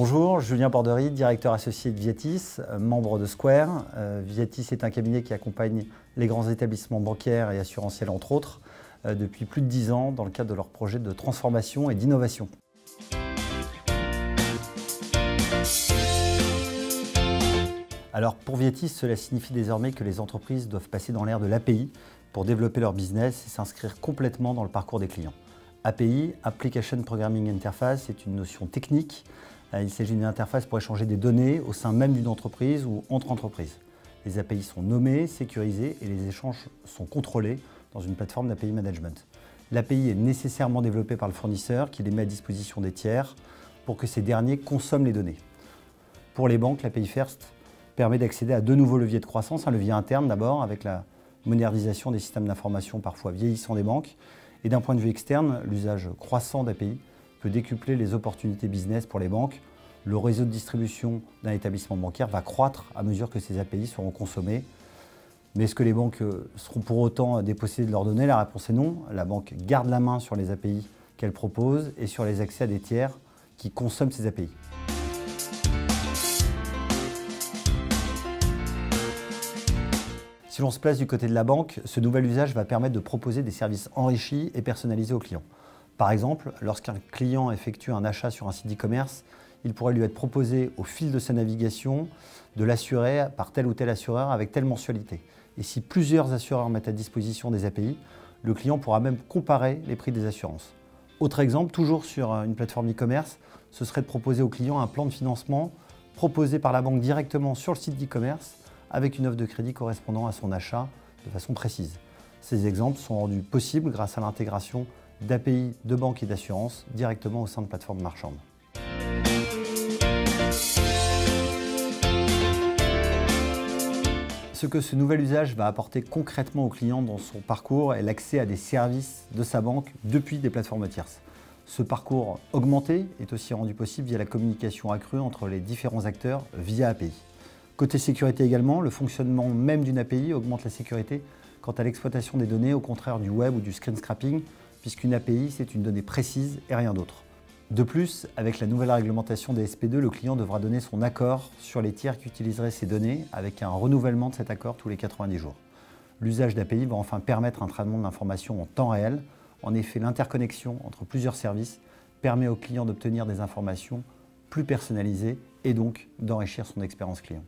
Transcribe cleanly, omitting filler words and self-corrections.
Bonjour, Julien Bordery, directeur associé de Viatis, membre de Square. Viatis est un cabinet qui accompagne les grands établissements bancaires et assurantiels, entre autres, depuis plus de 10 ans dans le cadre de leurs projets de transformation et d'innovation. Alors pour Viatis, cela signifie désormais que les entreprises doivent passer dans l'ère de l'API pour développer leur business et s'inscrire complètement dans le parcours des clients. API, Application Programming Interface, est une notion technique. Il s'agit d'une interface pour échanger des données au sein même d'une entreprise ou entre entreprises. Les API sont nommées, sécurisées et les échanges sont contrôlés dans une plateforme d'API Management. L'API est nécessairement développée par le fournisseur qui les met à disposition des tiers pour que ces derniers consomment les données. Pour les banques, l'API First permet d'accéder à deux nouveaux leviers de croissance. Un levier interne d'abord avec la modernisation des systèmes d'information parfois vieillissants des banques. Et d'un point de vue externe, l'usage croissant d'API peut décupler les opportunités business pour les banques. Le réseau de distribution d'un établissement bancaire va croître à mesure que ces API seront consommées. Mais est-ce que les banques seront pour autant dépossédées de leurs données? La réponse est non. La banque garde la main sur les API qu'elle propose et sur les accès à des tiers qui consomment ces API. Si l'on se place du côté de la banque, ce nouvel usage va permettre de proposer des services enrichis et personnalisés aux clients. Par exemple, lorsqu'un client effectue un achat sur un site e-commerce, il pourrait lui être proposé au fil de sa navigation de l'assurer par tel ou tel assureur avec telle mensualité. Et si plusieurs assureurs mettent à disposition des API, le client pourra même comparer les prix des assurances. Autre exemple, toujours sur une plateforme e-commerce, ce serait de proposer au client un plan de financement proposé par la banque directement sur le site d'e-commerce avec une offre de crédit correspondant à son achat de façon précise. Ces exemples sont rendus possibles grâce à l'intégration d'API de banques et d'assurances directement au sein de plateformes marchandes. Ce que ce nouvel usage va apporter concrètement au client dans son parcours est l'accès à des services de sa banque depuis des plateformes tierces. Ce parcours augmenté est aussi rendu possible via la communication accrue entre les différents acteurs via API. Côté sécurité également, le fonctionnement même d'une API augmente la sécurité quant à l'exploitation des données, au contraire du web ou du screen scrapping, puisqu'une API, c'est une donnée précise et rien d'autre. De plus, avec la nouvelle réglementation des SP2, le client devra donner son accord sur les tiers qui utiliseraient ces données, avec un renouvellement de cet accord tous les 90 jours. L'usage d'API va enfin permettre un traitement de l'information en temps réel. En effet, l'interconnexion entre plusieurs services permet au client d'obtenir des informations plus personnalisées et donc d'enrichir son expérience client.